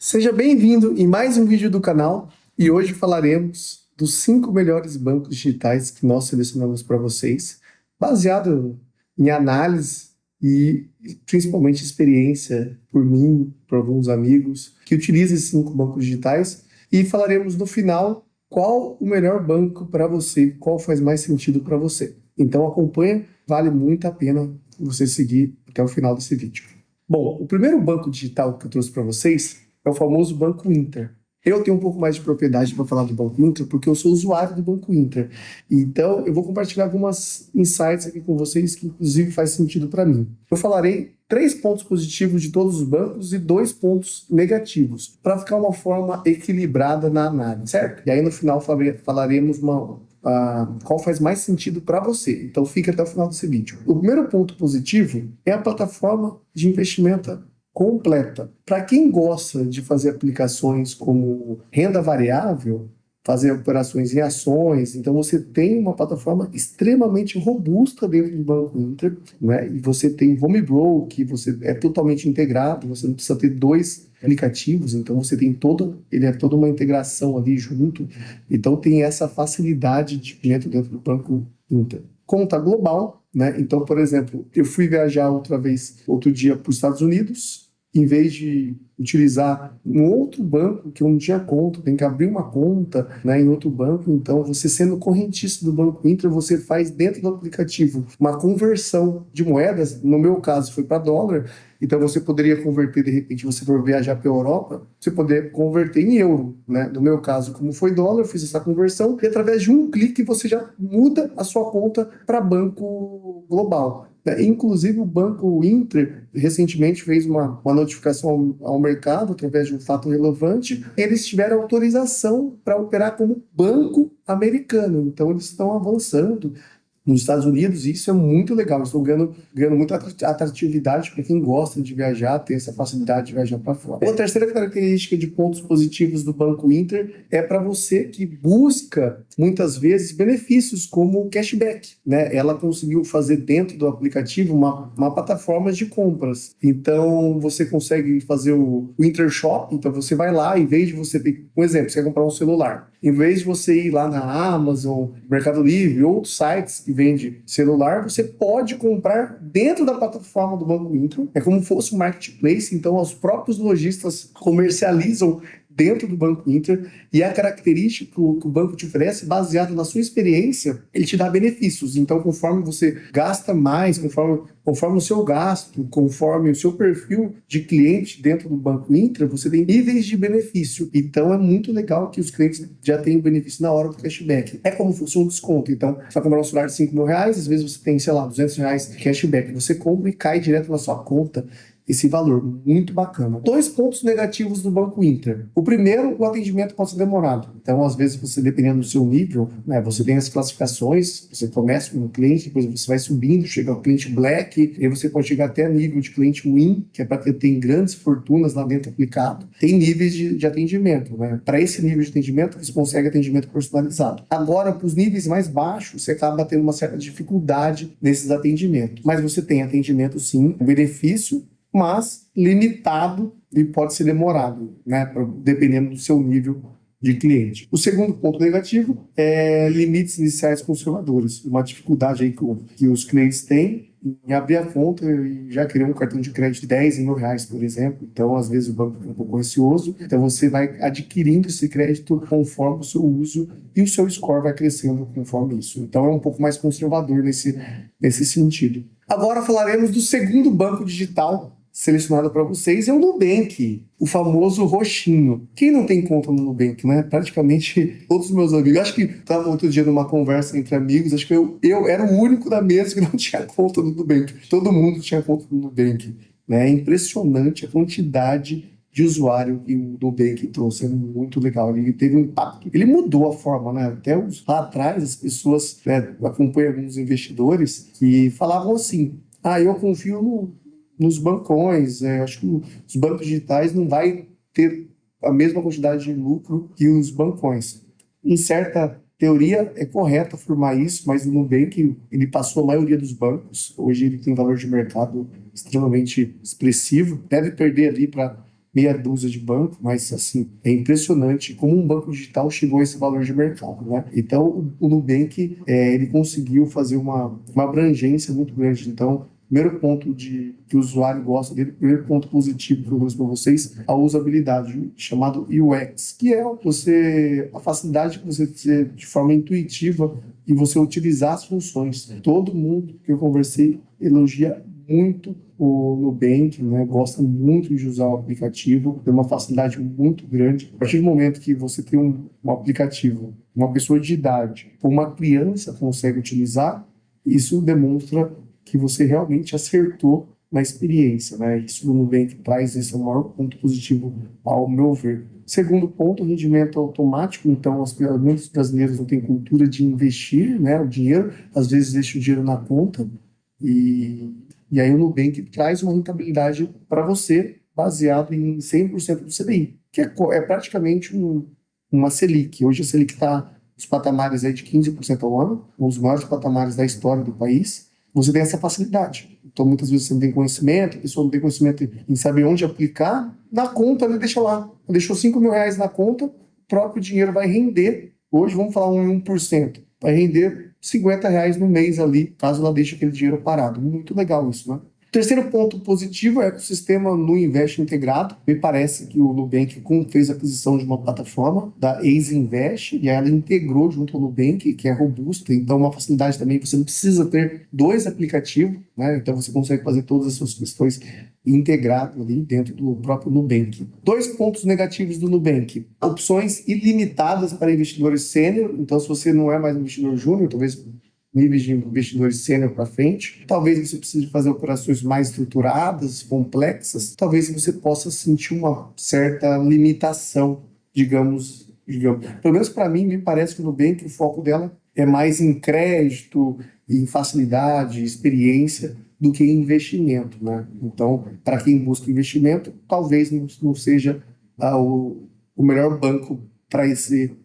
Seja bem-vindo em mais um vídeo do canal e hoje falaremos dos 5 melhores bancos digitais que nós selecionamos para vocês, baseado em análise e principalmente experiência por mim, por alguns amigos que utilizam esses 5 bancos digitais, e falaremos no final qual o melhor banco para você, qual faz mais sentido para você. Então acompanha, vale muito a pena você seguir até o final desse vídeo. Bom, o primeiro banco digital que eu trouxe para vocês é o famoso Banco Inter. Eu tenho um pouco mais de propriedade para falar do Banco Inter, porque eu sou usuário do Banco Inter. Então, eu vou compartilhar algumas insights aqui com vocês que, inclusive, faz sentido para mim. Eu falarei 3 pontos positivos de todos os bancos e 2 pontos negativos, para ficar uma forma equilibrada na análise, certo? E aí, no final, falaremos qual faz mais sentido para você. Então, fica até o final desse vídeo. O primeiro ponto positivo é a plataforma de investimento completa. Para quem gosta de fazer aplicações como renda variável, fazer operações em ações, então você tem uma plataforma extremamente robusta dentro do Banco Inter, né? E você tem home broker, você é totalmente integrado, você não precisa ter 2 aplicativos, então você tem ele é toda uma integração ali junto, então tem essa facilidade de dentro do Banco Inter. Conta global, né? Então, por exemplo, eu fui viajar outro dia para os Estados Unidos. Em vez de utilizar um outro banco que eu não tinha conta, tem que abrir uma conta, né, em outro banco. Então, você sendo correntista do Banco Inter, você faz dentro do aplicativo uma conversão de moedas. No meu caso, foi para dólar. Então, você poderia converter, de repente, você for viajar para a Europa, você poder converter em euro, né? No meu caso, como foi dólar, eu fiz essa conversão e através de um clique você já muda a sua conta para banco global. Inclusive, o Banco Inter recentemente fez uma notificação ao mercado através de um fato relevante. Eles tiveram autorização para operar como banco americano. Então, eles estão avançando nos Estados Unidos, e isso é muito legal. Estou ganhando muita atratividade para quem gosta de viajar, ter essa facilidade de viajar para fora. Uma terceira característica de pontos positivos do Banco Inter é para você que busca, muitas vezes, benefícios como cashback, né? Ela conseguiu fazer dentro do aplicativo uma plataforma de compras. Então, você consegue fazer o Inter Shop. Então, você vai lá, em vez de você ter, um exemplo, você quer comprar um celular. Em vez de você ir lá na Amazon, Mercado Livre, outros sites que vende celular, você pode comprar dentro da plataforma do Banco Inter. É como se fosse um marketplace, então os próprios lojistas comercializam dentro do Banco Inter, e a característica que o banco te oferece, baseado na sua experiência, ele te dá benefícios. Então, conforme você gasta mais, conforme o seu gasto, conforme o seu perfil de cliente dentro do Banco Inter, você tem níveis de benefício. Então, é muito legal que os clientes já tenham benefício na hora do cashback. É como se fosse um desconto. Então, você vai comprar um celular de 5 mil reais, às vezes você tem, sei lá, 200 reais de cashback. Você compra e cai direto na sua conta esse valor, muito bacana. 2 pontos negativos do Banco Inter. O primeiro, o atendimento pode ser demorado. Então, às vezes, você, dependendo do seu nível, né, você tem as classificações, você começa com um cliente, depois você vai subindo, chega ao cliente black, e aí você pode chegar até nível de cliente win, que é para quem tem grandes fortunas lá dentro aplicado. Tem níveis de atendimento, né? Para esse nível de atendimento, você consegue atendimento personalizado. Agora, para os níveis mais baixos, você acaba tendo uma certa dificuldade nesses atendimentos. Mas você tem atendimento, sim, benefício, mas limitado e pode ser demorado, né, dependendo do seu nível de cliente. O segundo ponto negativo é limites iniciais conservadores, uma dificuldade aí que os clientes têm em abrir a conta e já criar um cartão de crédito de 10 mil reais, por exemplo. Então, às vezes, o banco fica um pouco receoso, então você vai adquirindo esse crédito conforme o seu uso e o seu score vai crescendo conforme isso. Então, é um pouco mais conservador nesse sentido. Agora falaremos do segundo banco digital selecionado para vocês, é o Nubank, o famoso roxinho. Quem não tem conta no Nubank, né? Praticamente todos os meus amigos. Acho que estava outro dia numa conversa entre amigos, acho que eu era o único da mesa que não tinha conta no Nubank. Todo mundo tinha conta no Nubank, né? É impressionante a quantidade de usuário que o Nubank trouxe, é muito legal. Ele teve um impacto, ele mudou a forma, né? Até lá atrás, as pessoas, né, acompanham alguns investidores que falavam assim: eu confio nos bancões, acho que os bancos digitais não vai ter a mesma quantidade de lucro que os bancões. Em certa teoria é correto afirmar isso, mas o Nubank, ele passou a maioria dos bancos. Hoje ele tem valor de mercado extremamente expressivo, deve perder ali para meia dúzia de bancos, mas assim, é impressionante como um banco digital chegou a esse valor de mercado, né? Então, o Nubank, ele conseguiu fazer uma abrangência muito grande. Então, primeiro ponto que o usuário gosta dele, primeiro ponto positivo que eu trouxe para vocês, a usabilidade, chamado UX, que é a facilidade que você ter de forma intuitiva e você utilizar as funções. Todo mundo que eu conversei elogia muito o Nubank, né? Gosta muito de usar o aplicativo, tem uma facilidade muito grande. A partir do momento que você tem um aplicativo, uma pessoa de idade, ou uma criança consegue utilizar, isso demonstra que você realmente acertou na experiência, né? Isso no Nubank traz esse maior ponto positivo, ao meu ver. Segundo ponto, rendimento automático. Então, muitos brasileiros não têm cultura de investir, né, o dinheiro, às vezes deixa o dinheiro na conta e, e aí o Nubank traz uma rentabilidade para você baseado em 100% do CDI, que é praticamente uma Selic. Hoje a Selic está nos patamares aí de 15% ao ano, um dos maiores patamares da história do país. Você tem essa facilidade. Então, muitas vezes você não tem conhecimento, a pessoa não tem conhecimento em saber onde aplicar, na conta ele deixa lá. Deixou R$ 5.000 na conta, o próprio dinheiro vai render. Hoje, vamos falar um 1%. Vai render R$ 50 no mês ali, caso ela deixe aquele dinheiro parado. Muito legal isso, né? Terceiro ponto positivo é que o sistema Nuinvest integrado. Me parece que o Nubank fez a aquisição de uma plataforma da Easy Invest e aí ela integrou junto ao Nubank, que é robusta. Então, uma facilidade também, você não precisa ter dois aplicativos, né? Então, você consegue fazer todas as suas questões integrado ali dentro do próprio Nubank. Dois pontos negativos do Nubank: opções ilimitadas para investidores sênior. Então, se você não é mais investidor júnior, talvez níveis de investidores sênior para frente, talvez você precise fazer operações mais estruturadas, complexas, talvez você possa sentir uma certa limitação, digamos. Pelo menos para mim, me parece que no Nubank o foco dela é mais em crédito, em facilidade, experiência, do que em investimento, né? Então, para quem busca investimento, talvez não seja o melhor banco para esse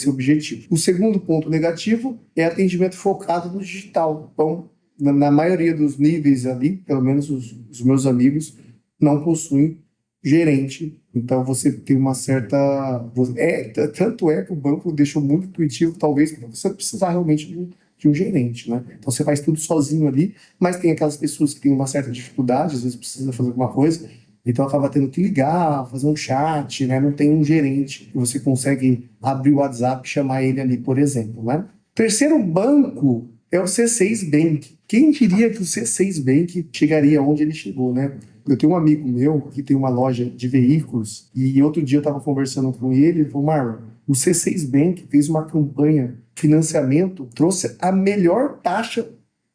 objetivo. O segundo ponto negativo é atendimento focado no digital. Então, na maioria dos níveis ali, pelo menos os meus amigos, não possuem gerente. Então, você tem uma certa... Tanto é que o banco deixou muito intuitivo, talvez, para você precisar realmente de um gerente, né? Então, você faz tudo sozinho ali, mas tem aquelas pessoas que têm uma certa dificuldade, às vezes precisa fazer alguma coisa, então acaba tendo que ligar, fazer um chat, né? Não tem um gerente que você consegue abrir o WhatsApp e chamar ele ali, por exemplo, né? Terceiro banco é o C6 Bank. Quem diria que o C6 Bank chegaria onde ele chegou, né? Eu tenho um amigo meu que tem uma loja de veículos e outro dia eu estava conversando com ele falou: Marlon, o C6 Bank fez uma campanha de financiamento, trouxe a melhor taxa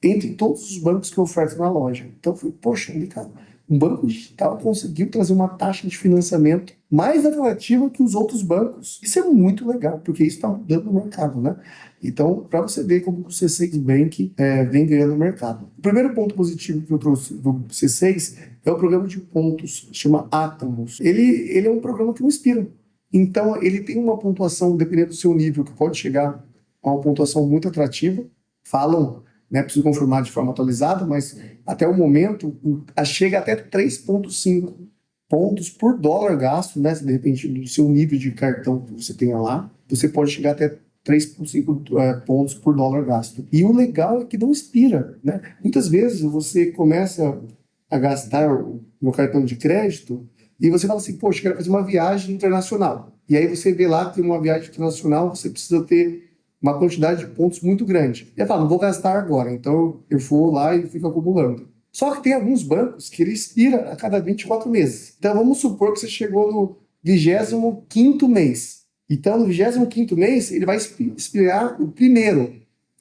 entre todos os bancos que ofertam na loja. Então eu falei, poxa, cara, um banco digital conseguiu trazer uma taxa de financiamento mais atrativa que os outros bancos. Isso é muito legal, porque isso está mudando no mercado, né? Então, para você ver como o C6 Bank vem ganhando no mercado. O primeiro ponto positivo que eu trouxe do C6 é o programa de pontos, chama Atomos. Ele é um programa que não expira. Então, ele tem uma pontuação, dependendo do seu nível, que pode chegar a uma pontuação muito atrativa. Falam, né, preciso confirmar de forma atualizada, mas até o momento chega até 3,5 pontos por dólar gasto, né? Se de repente do seu nível de cartão que você tenha lá, você pode chegar até 3,5 pontos por dólar gasto. E o legal é que não expira, né? Muitas vezes você começa a gastar no cartão de crédito e você fala assim, poxa, quero fazer uma viagem internacional. E aí você vê lá que uma viagem internacional você precisa ter uma quantidade de pontos muito grande. E eu falo, não vou gastar agora, então eu vou lá e fico acumulando. Só que tem alguns bancos que ele expira a cada 24 meses. Então vamos supor que você chegou no 25º mês. Então no 25º mês ele vai expirar o primeiro.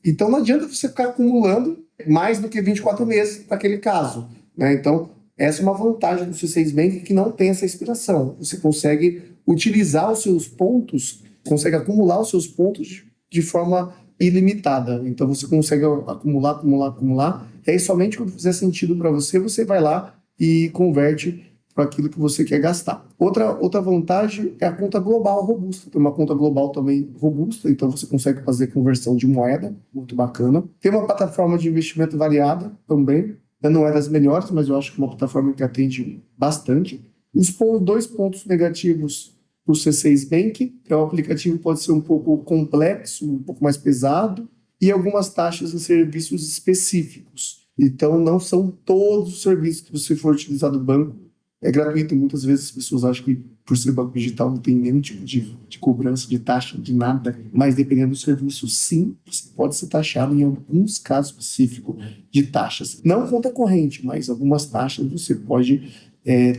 Então não adianta você ficar acumulando mais do que 24 meses naquele caso, né? Então essa é uma vantagem do C6 Bank, que não tem essa expiração. Você consegue utilizar os seus pontos, consegue acumular os seus pontos de forma ilimitada. Então você consegue acumular. E aí somente quando fizer sentido para você, você vai lá e converte para aquilo que você quer gastar. Outra vantagem é a conta global robusta. Tem uma conta global também robusta, então você consegue fazer conversão de moeda, muito bacana. Tem uma plataforma de investimento variada também. Não é das melhores, mas eu acho que é uma plataforma que atende bastante. Dois pontos negativos para o C6 Bank é o aplicativo pode ser um pouco complexo, um pouco mais pesado, e algumas taxas em serviços específicos. Então, não são todos os serviços que você for utilizar do banco. É gratuito. Muitas vezes as pessoas acham que, por ser banco digital, não tem nenhum tipo de cobrança, de taxa, de nada. Mas, dependendo do serviço, sim, você pode ser taxado em alguns casos específicos de taxas. Não conta corrente, mas algumas taxas você pode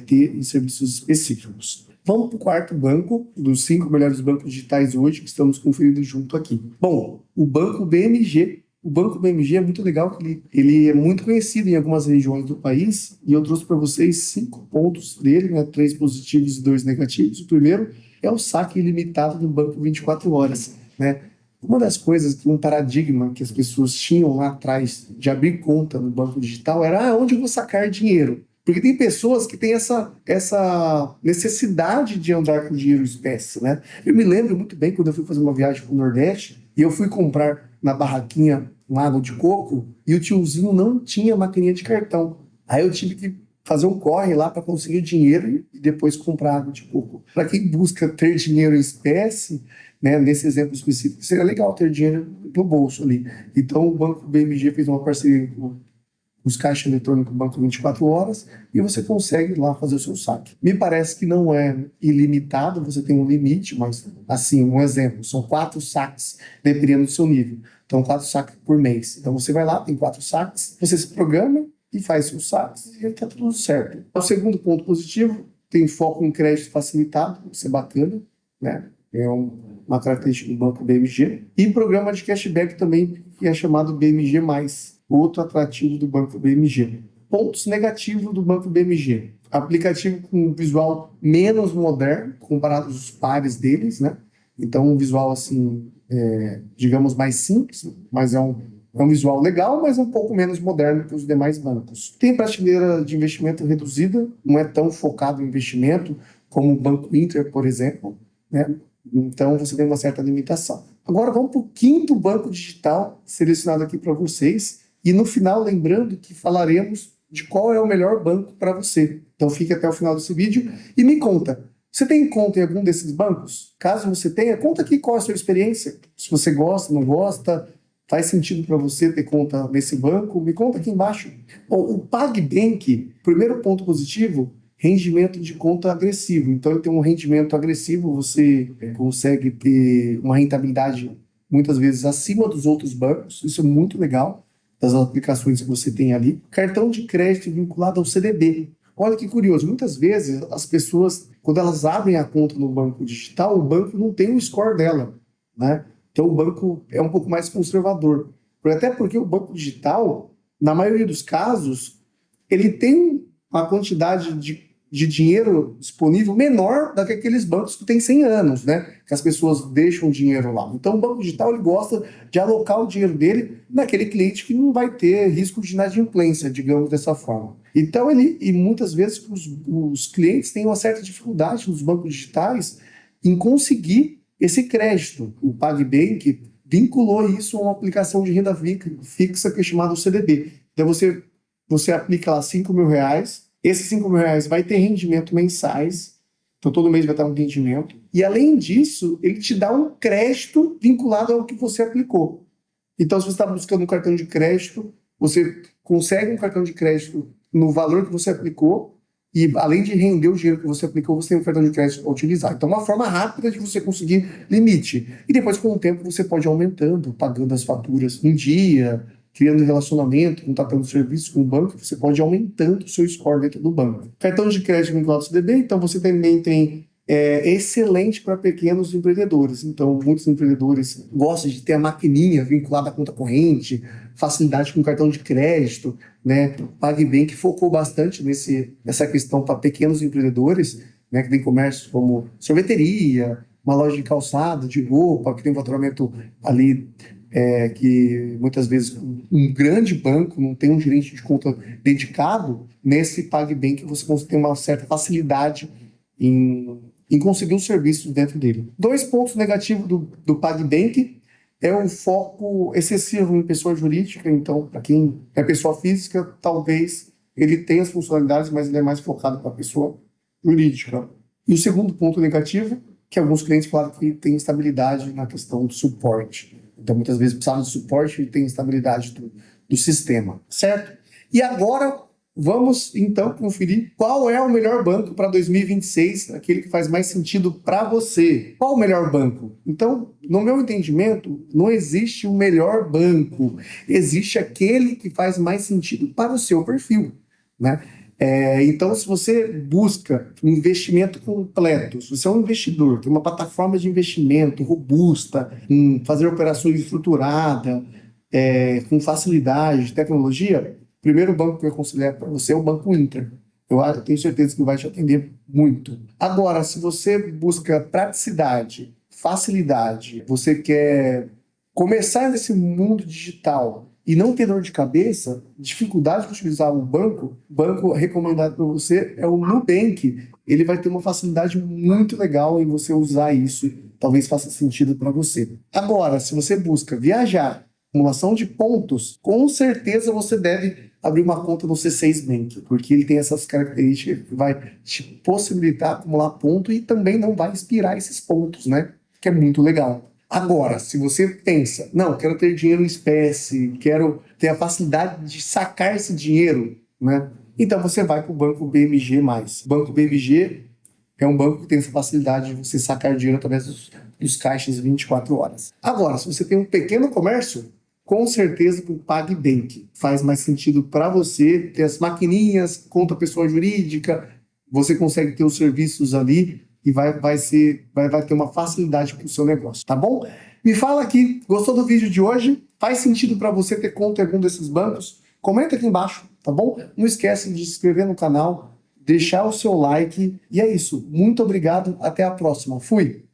ter em serviços específicos. Vamos para o quarto banco, dos 5 melhores bancos digitais hoje, que estamos conferindo junto aqui. Bom, o Banco BMG. O Banco BMG é muito legal, ele é muito conhecido em algumas regiões do país, e eu trouxe para vocês 5 pontos dele, né, 3 positivos e 2 negativos. O primeiro é o saque ilimitado do banco 24 horas. Né? Uma das coisas, um paradigma que as pessoas tinham lá atrás de abrir conta no banco digital era onde eu vou sacar dinheiro? Porque tem pessoas que têm essa necessidade de andar com dinheiro em espécie, né? Eu me lembro muito bem quando eu fui fazer uma viagem para o Nordeste e eu fui comprar na barraquinha uma água de coco e o tiozinho não tinha maquininha de cartão. Aí eu tive que fazer um corre lá para conseguir o dinheiro e depois comprar água de coco. Para quem busca ter dinheiro em espécie, né, nesse exemplo específico, seria legal ter dinheiro no bolso ali. Então o Banco BMG fez uma parceria com os caixas eletrônicos do banco 24 horas e você consegue lá fazer o seu saque. Me parece que não é ilimitado, você tem um limite, mas assim, um exemplo, são 4 saques, dependendo do seu nível. Então, 4 saques por mês. Então, você vai lá, tem 4 saques, você se programa e faz seus saques e está tudo certo. O segundo ponto positivo, tem foco em crédito facilitado, isso é bacana, né? É uma característica do banco BMG. E programa de cashback também, que é chamado BMG+. Outro atrativo do Banco BMG. Pontos negativos do Banco BMG. Aplicativo com visual menos moderno, comparado aos pares deles, né? Então, um visual, assim, digamos, mais simples, mas é um visual legal, mas um pouco menos moderno que os demais bancos. Tem prateleira de investimento reduzida, não é tão focado em investimento como o Banco Inter, por exemplo, né? Então, você tem uma certa limitação. Agora, vamos para o quinto banco digital selecionado aqui para vocês. E no final, lembrando que falaremos de qual é o melhor banco para você. Então fique até o final desse vídeo e me conta. Você tem conta em algum desses bancos? Caso você tenha, conta aqui qual é a sua experiência. Se você gosta, não gosta, faz sentido para você ter conta nesse banco, me conta aqui embaixo. Bom, o PagBank, primeiro ponto positivo, rendimento de conta agressivo. Então ele tem um rendimento agressivo, você consegue ter uma rentabilidade muitas vezes acima dos outros bancos, isso é muito legal. Das aplicações que você tem ali. Cartão de crédito vinculado ao CDB. Olha que curioso, muitas vezes as pessoas, quando elas abrem a conta no banco digital, o banco não tem o score dela, né? Então o banco é um pouco mais conservador. Até porque o banco digital, na maioria dos casos, ele tem uma quantidade de dinheiro disponível menor do que aqueles bancos que têm 100 anos, né? Que as pessoas deixam dinheiro lá. Então, o banco digital ele gosta de alocar o dinheiro dele naquele cliente que não vai ter risco de inadimplência, digamos dessa forma. Então, e muitas vezes os clientes têm uma certa dificuldade nos bancos digitais em conseguir esse crédito. O PagBank vinculou isso a uma aplicação de renda fixa que é chamada CDB. Então, você aplica lá R$ 5.000, esses R$ 5.000 vai ter rendimento mensais, então todo mês vai dar um rendimento. E além disso, ele te dá um crédito vinculado ao que você aplicou. Então, se você está buscando um cartão de crédito, você consegue um cartão de crédito no valor que você aplicou, e além de render o dinheiro que você aplicou, você tem um cartão de crédito para utilizar. Então, é uma forma rápida de você conseguir limite. E depois, com o tempo, você pode ir aumentando, pagando as faturas em dia, criando relacionamento, contratando serviço com o banco, você pode ir aumentando o seu score dentro do banco. Cartão de crédito vinculado ao CDB, então você também tem excelente para pequenos empreendedores. Então, muitos empreendedores gostam de ter a maquininha vinculada à conta corrente, facilidade com cartão de crédito, né? O PagBank focou bastante nessa questão para pequenos empreendedores, né? Que tem comércios como sorveteria, uma loja de calçado, de roupa, que tem faturamento ali que muitas vezes um grande banco não tem um gerente de conta dedicado. Nesse PagBank você tem uma certa facilidade em conseguir os serviços dentro dele. 2 pontos negativos do PagBank é o foco excessivo em pessoa jurídica. Então, para quem é pessoa física, talvez ele tenha as funcionalidades, mas ele é mais focado para a pessoa jurídica. E o segundo ponto negativo, que alguns clientes falam que tem instabilidade na questão do suporte. Então, muitas vezes precisam de suporte e tem instabilidade do sistema, certo? E agora, vamos então conferir qual é o melhor banco para 2026, aquele que faz mais sentido para você. Qual o melhor banco? Então, no meu entendimento, não existe o melhor banco. Existe aquele que faz mais sentido para o seu perfil, né? Então, se você busca um investimento completo, se você é um investidor, tem uma plataforma de investimento robusta, fazer operações estruturadas, com facilidade, tecnologia, o primeiro banco que eu aconselho para você é o Banco Inter. Eu tenho certeza que vai te atender muito. Agora, se você busca praticidade, facilidade, você quer começar nesse mundo digital e não ter dor de cabeça, dificuldade de utilizar o banco recomendado para você é o Nubank. Ele vai ter uma facilidade muito legal em você usar isso, talvez faça sentido para você. Agora, se você busca viajar, acumulação de pontos, com certeza você deve abrir uma conta no C6 Bank, porque ele tem essas características que vai te possibilitar acumular ponto e também não vai expirar esses pontos, né? Que é muito legal. Agora, se você pensa, não, quero ter dinheiro em espécie, quero ter a facilidade de sacar esse dinheiro, né? Então você vai para o Banco BMG+. O Banco BMG é um banco que tem essa facilidade de você sacar dinheiro através dos caixas 24 horas. Agora, se você tem um pequeno comércio, com certeza o PagBank faz mais sentido para você ter as maquininhas, conta pessoa jurídica, você consegue ter os serviços ali e vai ter uma facilidade para o seu negócio, tá bom? Me fala aqui, gostou do vídeo de hoje? Faz sentido para você ter conta em algum desses bancos? Comenta aqui embaixo, tá bom? Não esquece de se inscrever no canal, deixar o seu like e é isso. Muito obrigado, até a próxima. Fui!